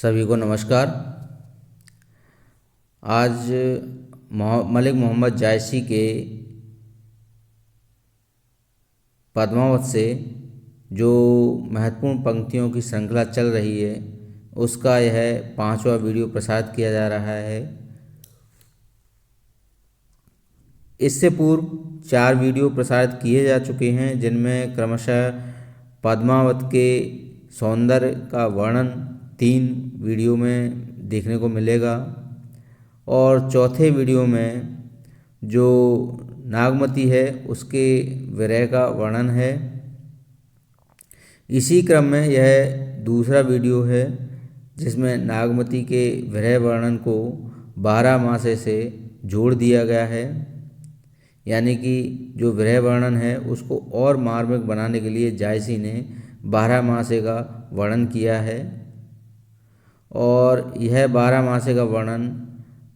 सभी को नमस्कार। आज मलिक मोहम्मद जायसी के पद्मावत से जो महत्वपूर्ण पंक्तियों की श्रृंखला चल रही है उसका यह 5वां वीडियो प्रसारित किया जा रहा है। इससे पूर्व 4 वीडियो प्रसारित किए जा चुके हैं, जिनमें क्रमशः पद्मावत के सौंदर्य का वर्णन 3 वीडियो में देखने को मिलेगा और चौथे वीडियो में जो नागमती है उसके विरह का वर्णन है। इसी क्रम में यह दूसरा वीडियो है जिसमें नागमती के विरह वर्णन को 12 मासे से जोड़ दिया गया है, यानी कि जो विरह वर्णन है उसको और मार्मिक बनाने के लिए जायसी ने 12 मासे का वर्णन किया है। और यह 12 मासे का वर्णन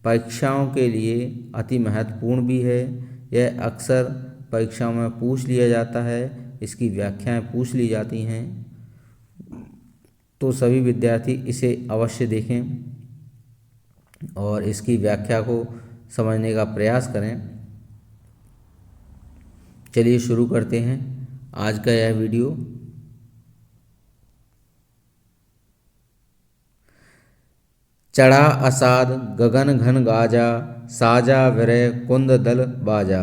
परीक्षाओं के लिए अति महत्वपूर्ण भी है। यह अक्सर परीक्षाओं में पूछ लिया जाता है, इसकी व्याख्याएं पूछ ली जाती हैं, तो सभी विद्यार्थी इसे अवश्य देखें और इसकी व्याख्या को समझने का प्रयास करें। चलिए शुरू करते हैं आज का यह वीडियो। चढ़ा असाद गगन घन गाजा, साजा विरह कुंद दल बाजा।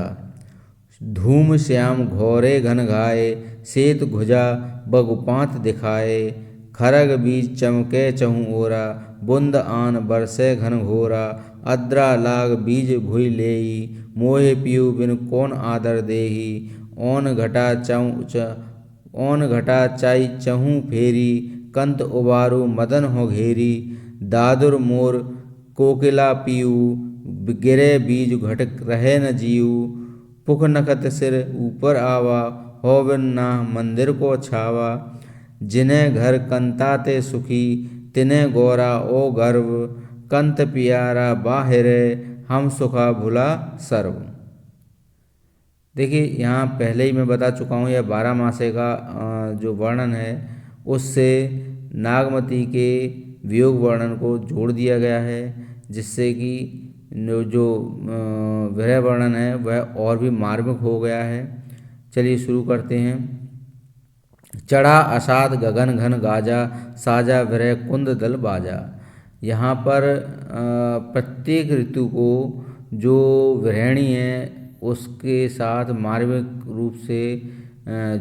धूम श्याम घोरे घन घाए, सेत घुजा बगुपांत दिखाए। खरग बीज चमके चहु ओरा, बुंद आन बरसे घन घोरा। अद्रा लाग बीज भुई लेई, मोहे पियु बिन कौन आदर देही। ओन घटा चाई चहु फेरी, कंत उबारू मदन हो घेरी। दादुर मोर कोकिला पीऊ, गिरे बीज घट रहे न जीऊ। पुख नखत सिर ऊपर आवा, हो बिन ना मंदिर को छावा। जिन्हें घर कंताते सुखी, तिन्हें गौरा ओ गर्व। कंत पियारा बाहिरे, हम सुखा भुला सर्व। देखिए, यहाँ पहले ही मैं बता चुका हूँ, यह 12 मासे का जो वर्णन है उससे नागमती के वियोग वर्णन को जोड़ दिया गया है, जिससे कि जो विरह वर्णन है वह और भी मार्मिक हो गया है। चलिए शुरू करते हैं। चढ़ा असाद गगन घन गाजा, साजा विरह कुंद दल बाजा। यहाँ पर प्रत्येक ऋतु को जो विरहिणी है उसके साथ मार्मिक रूप से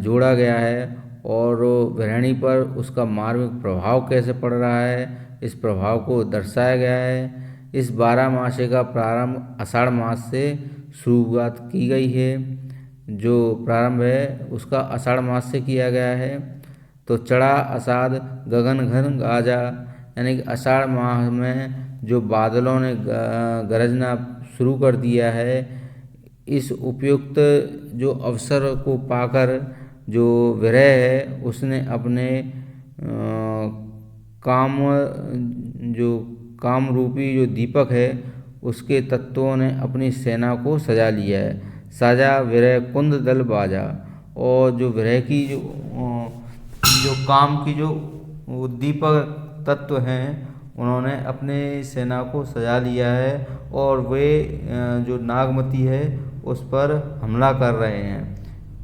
जोड़ा गया है और विरहिणी पर उसका मार्मिक प्रभाव कैसे पड़ रहा है इस प्रभाव को दर्शाया गया है। इस 12 मासे का प्रारंभ आषाढ़ मास से शुरुआत की गई है। जो प्रारंभ है उसका आषाढ़ मास से किया गया है। तो चढ़ा असाद गगन घन गाजा, यानी कि आषाढ़ माह में जो बादलों ने गरजना शुरू कर दिया है, इस उपयुक्त जो अवसर को पाकर जो विरह है उसने अपने काम रूपी जो दीपक है उसके तत्वों ने अपनी सेना को सजा लिया है। साजा विरह कुंद दल बाजा। और जो विरह की जो काम की जो दीपक तत्व हैं उन्होंने अपने सेना को सजा लिया है और वे जो नागमती है उस पर हमला कर रहे हैं।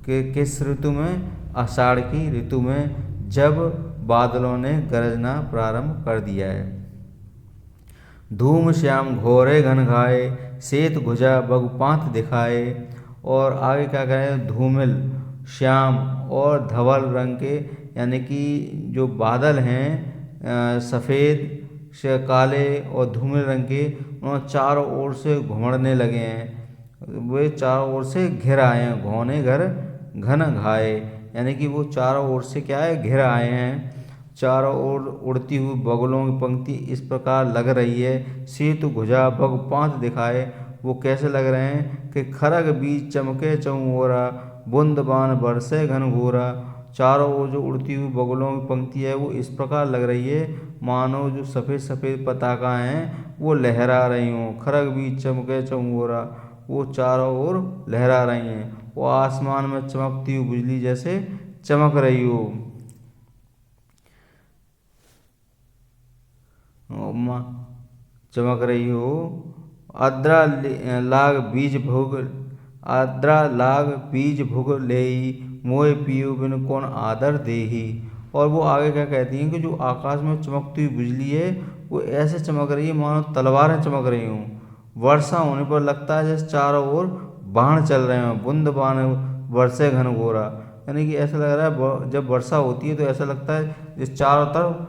कि किस ऋतु में? आषाढ़ की ऋतु में, जब बादलों ने गरजना प्रारंभ कर दिया है। धूम श्याम घोरे घन घाए, सेत घुजा बगुपांत दिखाए। और आगे क्या कहें? धूमिल, श्याम और धवल रंग के, यानी कि जो बादल हैं सफ़ेद से काले और धूमिल रंग के, उन्होंने चारों ओर से घुमड़ने लगे हैं। वे चारों ओर से घिर आए हैं। घौने घर घन घाए, यानी कि वो चारों ओर से क्या है? घिर आए हैं। चारों ओर उड़ती हुई बगुलों की पंक्ति इस प्रकार लग रही है। सेतु घुजा बगुपांत दिखाए, वो कैसे लग रहे हैं कि खरग बीज चमके चहु ओरा, बूंद बान बरसे घन घोरा। चारों ओर जो उड़ती हुई बगुलों की पंक्ति है वो इस प्रकार लग रही है मानो जो सफ़ेद सफ़ेद पताका हैं वो लहरा रही हों। खरग बीज चमके चहु ओरा, वो चारों ओर लहरा रही हैं, वो आसमान में चमकती हुई बिजली जैसे चमक रही हो। चमक रही हो। आद्रा लाग बीज भोग, आद्रा लाग बीज भोग लेई, मोय पियो बिन कौन आदर देही। और वो आगे क्या कहती हैं कि जो आकाश में चमकती हुई बिजली है वो ऐसे चमक रही है मानो तलवारें चमक रही हों। वर्षा होने पर लगता है जैसे चारों ओर बाण चल रहे हों, बूंद बाण वर्षे घनघोरा। यानी कि ऐसा लग रहा है जब वर्षा होती है तो ऐसा लगता है जिस चारों तरफ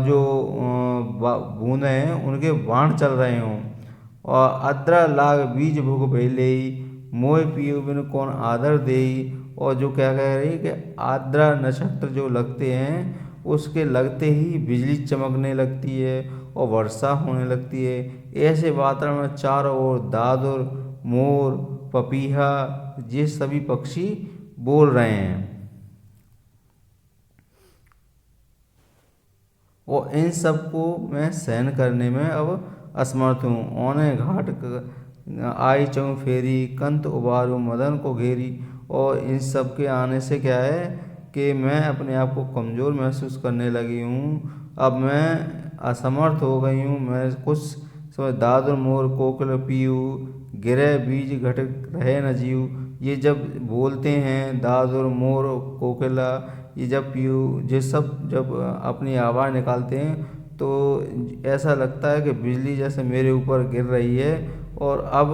जो बूंदें हैं उनके बाण चल रहे हों। और आद्रा लाग बीज भोग लेई, मोय पियो बिन कौन आदर देई। और जो क्या कह रही है कि आद्रा नक्षत्र जो लगते हैं उसके लगते ही बिजली चमकने लगती है और वर्षा होने लगती है। ऐसे वातावरण में चारों ओर दादुर, मोर, पपीहा ये सभी पक्षी बोल रहे हैं। और इन सबको मैं सहन करने में अब असमर्थ हूँ। औने घाट आई चऊँ फेरी, कंत उबारू मदन को घेरी। और इन सब के आने से क्या है कि मैं अपने आप को कमज़ोर महसूस करने लगी हूँ। अब मैं असमर्थ हो गई हूँ। मैं कुछ समय दादुर मोर कोकिल पीयू, गिरे बीज घटक रहे न जीव। ये जब बोलते हैं दादुर मोर कोकिला, ये जब पीयू ये सब जब अपनी आवाज़ निकालते हैं तो ऐसा लगता है कि बिजली जैसे मेरे ऊपर गिर रही है और अब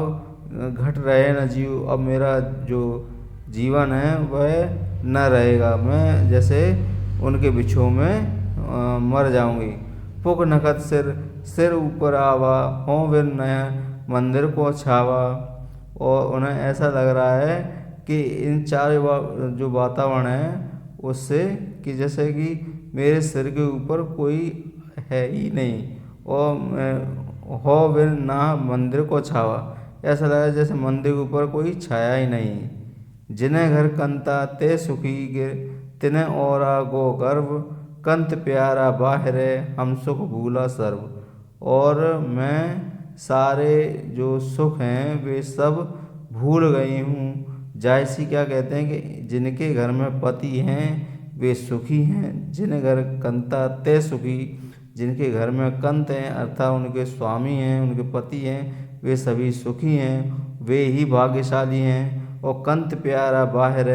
घट रहे न जीव। अब मेरा जो जीवन है वह न रहेगा, मैं जैसे उनके बिछोह में मर जाऊंगी। पुक नखत सिर, सिर ऊपर आवा, हों बिन नया मंदिर को छावा। और उन्हें ऐसा लग रहा है कि इन चार जो वातावरण है उससे कि जैसे कि मेरे सिर के ऊपर कोई है ही नहीं। और हो बिन ना मंदिर को छावा, ऐसा लगा जैसे मंदिर के ऊपर कोई छाया ही नहीं। जिन्हें घर कंता ते सुखी गिर, तिन्हें औरा गो गर्व, कंत प्यारा बाहरे हम सुख भूला सर्व। और मैं सारे जो सुख हैं वे सब भूल गई हूँ। जायसी क्या कहते हैं कि जिनके घर में पति हैं वे सुखी हैं, जिन्हें घर कंता ते सुखी, जिनके घर में कंत हैं अर्थात उनके स्वामी हैं, उनके पति हैं, वे सभी सुखी हैं, वे ही भाग्यशाली हैं। और कंत प्यारा बाहर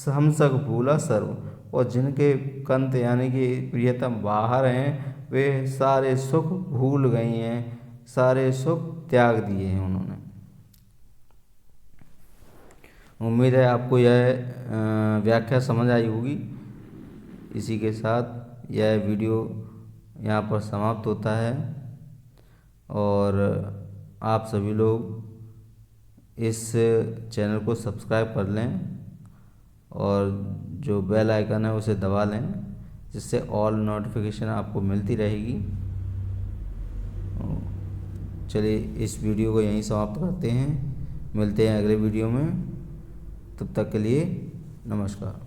हम सख भूला सर्व। और जिनके कंत यानी कि प्रियतम बाहर हैं वे सारे सुख भूल गई हैं, सारे सुख त्याग दिए हैं उन्होंने। उम्मीद है आपको यह व्याख्या समझ आई होगी। इसी के साथ यह वीडियो यहाँ पर समाप्त होता है और आप सभी लोग इस चैनल को सब्सक्राइब कर लें और जो बेल आइकन है उसे दबा लें, जिससे ऑल नोटिफिकेशन आपको मिलती रहेगी। चलिए इस वीडियो को यहीं समाप्त करते हैं, मिलते हैं अगले वीडियो में। तब तक के लिए नमस्कार।